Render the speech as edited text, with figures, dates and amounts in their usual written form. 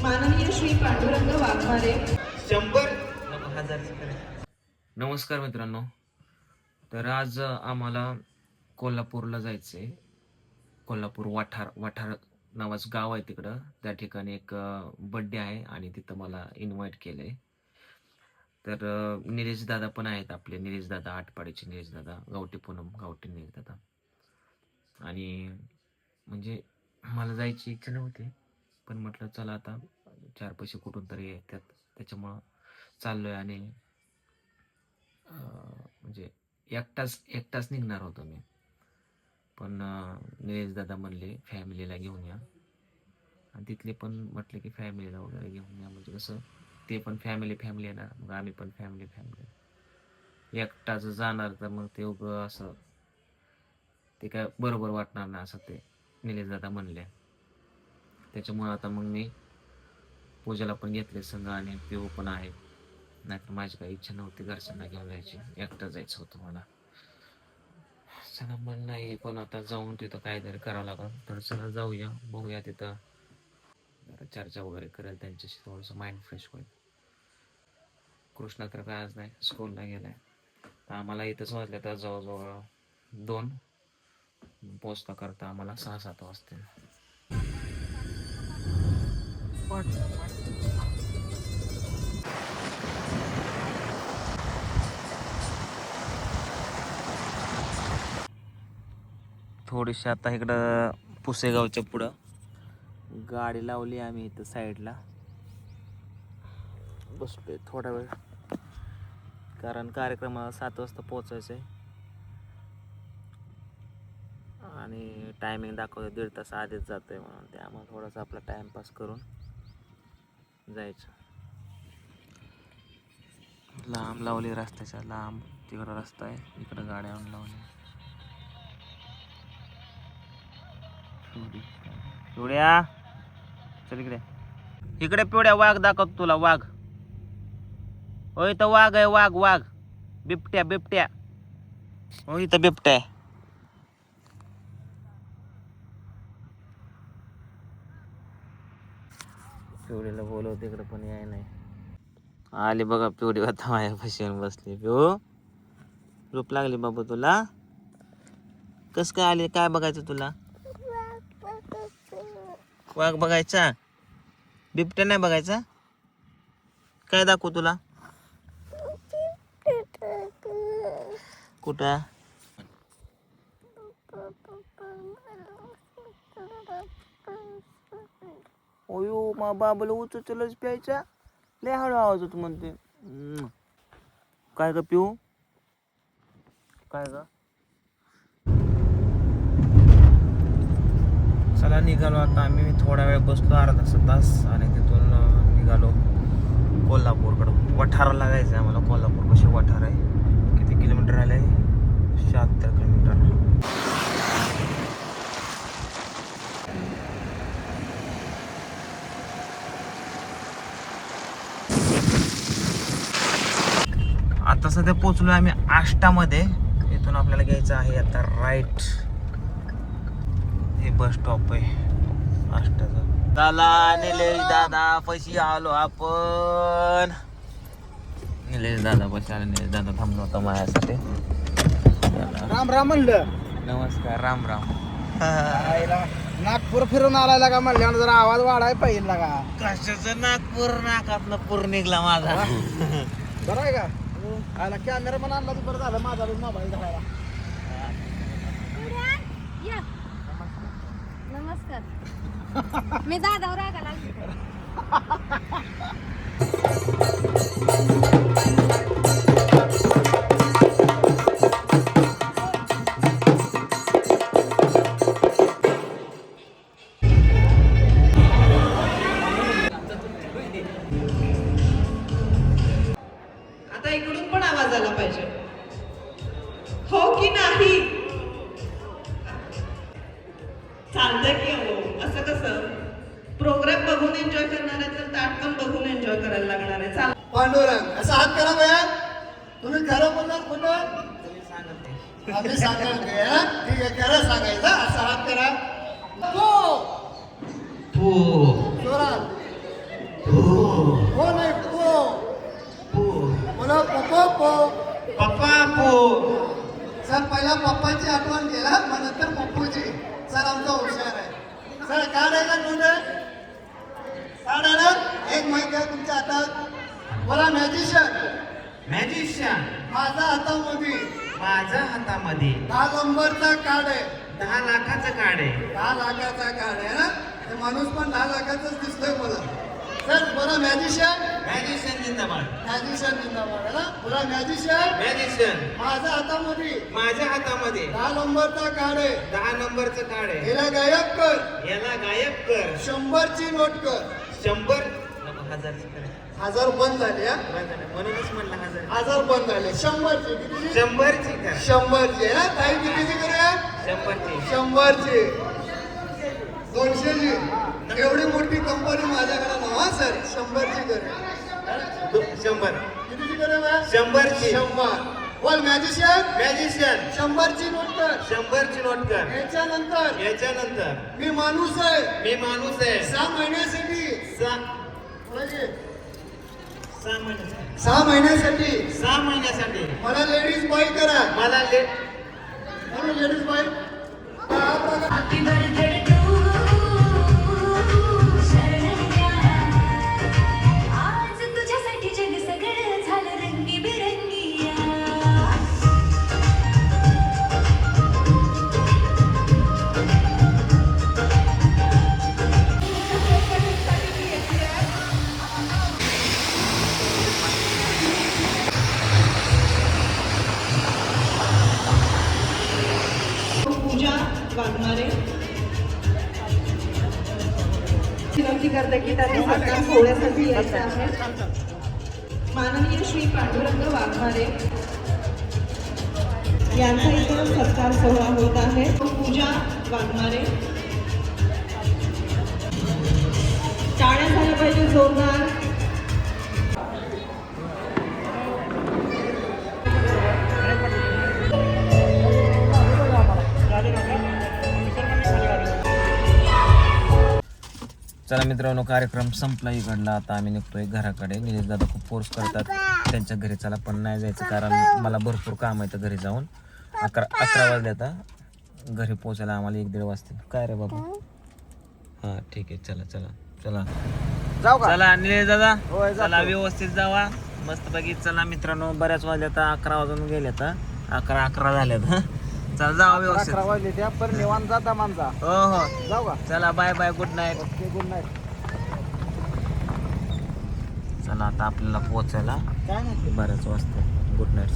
माननीय श्री पांडुरंग वाघमारे 100 नमस्कार मित्रांनो. तर आज आम्हाला कोल्हापूरला जायचं आहे. कोल्हापूर वाठार नावाचं गाव आहे तिकडं. त्या ठिकाणी एक बड्डे आहे आणि तिथं मला इन्व्हाइट केलं आहे. तर निलेश दादा पण आहेत आपले. निलेश दादा आटपाडीचे निलेश दादा, गावठी पूनम गावठी निलेश दादा. आणि म्हणजे मला जायची इच्छा नव्हती, पण म्हटलं चला आता 4 पैसे कुठून तरी येतात, त्याच्यामुळं चाललोय. आणि म्हणजे एकटाच निघणार होतो मी, पण निलेश दादा म्हणले फॅमिलीला घेऊन या, आणि तिथले पण म्हटले की फॅमिलीला वगैरे घेऊन या. म्हणजे कसं ते पण फॅमिली येणार, मग आम्ही पण फॅमिली. एकटाच जाणार तर मग ते उगं असं ते काय बरोबर वाटणार नाही, असं ते निलेश दादा म्हणले. त्याच्यामुळे आता मग मी पूजाला पण घेतले संघ आणि पिऊ पण आहे. नाहीतर माझी काही इच्छा नव्हती घरच्यांना घेऊन जायची, एकटं जायचं होतं मला. चला मला नाही, पण आता जाऊन तिथं काहीतरी करावं लागलं. तर चला जाऊया, बघूया तिथं जरा चर्चा वगैरे करेल त्यांच्याशी, थोडंसं माइंड फ्रेश होईल. कृष्णा तर काय आज नाही, स्कूलला गेलाय. तर आम्हाला इथंच वाजले तर जवळजवळ 2 पोचता करता आम्हाला 6-7 वाजतील. थोडीशी आता इकडं पुसेगावच्या पुढं गाडी लावली आम्ही इथं साईडला, बसलोय थोडा वेळ, कारण कार्यक्रमाला 7 वाजता पोचायचं आहे आणि टायमिंग दाखवतो 1.5 तास आधीच जातोय म्हणून. त्यामुळे थोडासा आपला टाइमपास करून जायचं. लांब लावली, रस्त्याच्या लांब तिकडं रस्ता आहे, इकडं गाड्या आणून लावली. पिवड्या चल इकडे पिवड्या, वाघ दाखवतो तुला, वाघ. हो इथं वाघ आहे, वाघ बिबट्या. हो इथं बिबट्या आहे. पिवडीला बोलवते इकडे, पण याय नाही. आली बघा पिवडी, आता माझ्या फशीवर बसली. पिऊ झोप लागली बाबा तुला? कस काय आली, काय बघायचं तुला? वाघ बघायचा, बिबट्या नाही बघायचा? काय दाखवू तुला? कुठं? ओयो मा बाबाला उचलच प्यायचा, लय हळू आवाज होतो म्हणते. काय ग पिऊ, काय ग? चला निघालो आता आम्ही. थोडा वेळ बसलो, अर्धा तास, आणि तिथून निघालो कोल्हापूरकडं. वठारा लागायचं आहे आम्हाला. कोल्हापूर कशी वठार आहे, किती किलोमीटर आले? 76 किलोमीटर. आता सध्या पोचलो आम्ही आष्टामध्ये. इथून आपल्याला घ्यायचं आहे आता राईट. हे बस स्टॉप आहे आष्टाचा. चला निलेश दादा पैसे आलो आपण. निलेश दादा पैसे आले. निलेश दादा थांबलो होता माझ्यासाठी. राम राम म्हणलं. नमस्कार, राम नागपूर फिरून आलाय लागा म्हणल्यावर जरा आवाज वाढाय पाहिजे लागा. कशाचं नागपूर, नाकातनं पूर निघला माझा. बरं आहे का? आला कॅमेरा पण आणला तर बरं झालं, माझा मोबाईल धरायला. नमस्कार. मी दादावर रागाला आता इकडून पण आवाज आला पाहिजे, हो की नाही? चालतंय की हो. असं कसं प्रोग्राम बघून एन्जॉय करणार आहे तर ताट पण बघून एन्जॉय करायला लागणार आहे. चाल पांडुरंग असा हात करा बया. तुम्ही खरं बोलणार खोटं आम्ही सांगाल ते, हा? ठीक आहे, खरं सांगायचं. असा हात करा. जोरात हो नाही पो पू बोला पप्पा पो पप्पा पू सर पहिला पप्पाची आठवण केला मग नंतर पप्पूची. सर आमचा हुशार आहे. सर कार्ड आहे का कोणते कार्ड आहे ना? एक माहिती आहे तुमच्या हातात. बोला मॅजिशियन. मॅजिशियन माझ्या हातामध्ये माझ्या हातामध्ये 10 नंबरचा कार्ड आहे. 10 लाखाचं कार्ड आहे. 10 लाखाचा कार्ड आहे ना? ते माणूस पण 10 लाखाचाच दिसतोय मला. सर बोला मॅजिशियन. मॅजिशियन जिंदाबाद. मॅजिशियन जिंदाबाद आहे ना? बोला मॅजिशियन. मॅजिशियन माझ्या हातामध्ये माझ्या हातामध्ये 10 नंबरचा कार्ड आहे. 10 नंबरचं कार्ड आहे. याला गायब कर. याला गायब कर. 100ची नोट कर. 100 नको 1000ची कर. 1000 बंद झाले हा. म्हणूनच म्हणलं 1000. 1000 बंद झाले. 100ची कितीची? 100ची कर. 100ची आहे ना? ताई कितीची करूया? 100ची. 100ची. 200ची. एवढी मोठी कंपनी माझ्याकडे नव्हा सर. 100ची करूया. 100 कितीची करूया? 100ची. 100. बोल मॅजिशियन. मॅजिशियन 100ची नोट कर. 100ची नोट कर. याच्यानंतर याच्यानंतर मी माणूस आहे. मी माणूस आहे. 6 महिन्यासाठी. 6 महिन्यासाठी. 6 महिन्यासाठी 6 महिन्यासाठी मला लेडीज बॉय करा. मला म्हणून ladies boy. Happy birthday to Sharanya. आज तुझ्यासाठी जग सगळं झालं रंगीबेरंगी. पूजा वाघमारे विनंती करते की त्यांनी सत्कार सोहळ्यासाठी यायचं आहे. माननीय श्री पांडुरंग वाघमारे यांचा इथं सत्कार सोहळा होत आहे. पूजा वाघमारे टाळ्या झाल्या पाहिजे जोरदार. चला मित्रांनो, कार्यक्रम संपला इकडला. आता आम्ही निघतोय घराकडे. निलेश दादा खूप फोर्स करतात त्यांच्या घरी चला, पण नाही जायचं कारण मला भरपूर काम आहे. तर घरी जाऊन 11 वाजले. आता घरी पोहोचायला आम्हाला 1-1.5 वाजतील. काय रे बाबा? हा ठीक आहे. चला चला चला जाऊ का? चला निलेश दादा, होय, जातो. चला व्यवस्थित जावा मस्तपैकी. चला मित्रांनो, बऱ्याच वाजले आता. 11 वाजून गेले आता. 11 झाल्यात. चला जावा व्यवस्थित. 11 वाजले त्या पर निवांत जाता माणसा. हो हो जाऊ का? चला, bye bye, good night. Okay good night. चला आता आपल्याला पोहोचायला काय नाही बऱ्याच वाजता. Good night.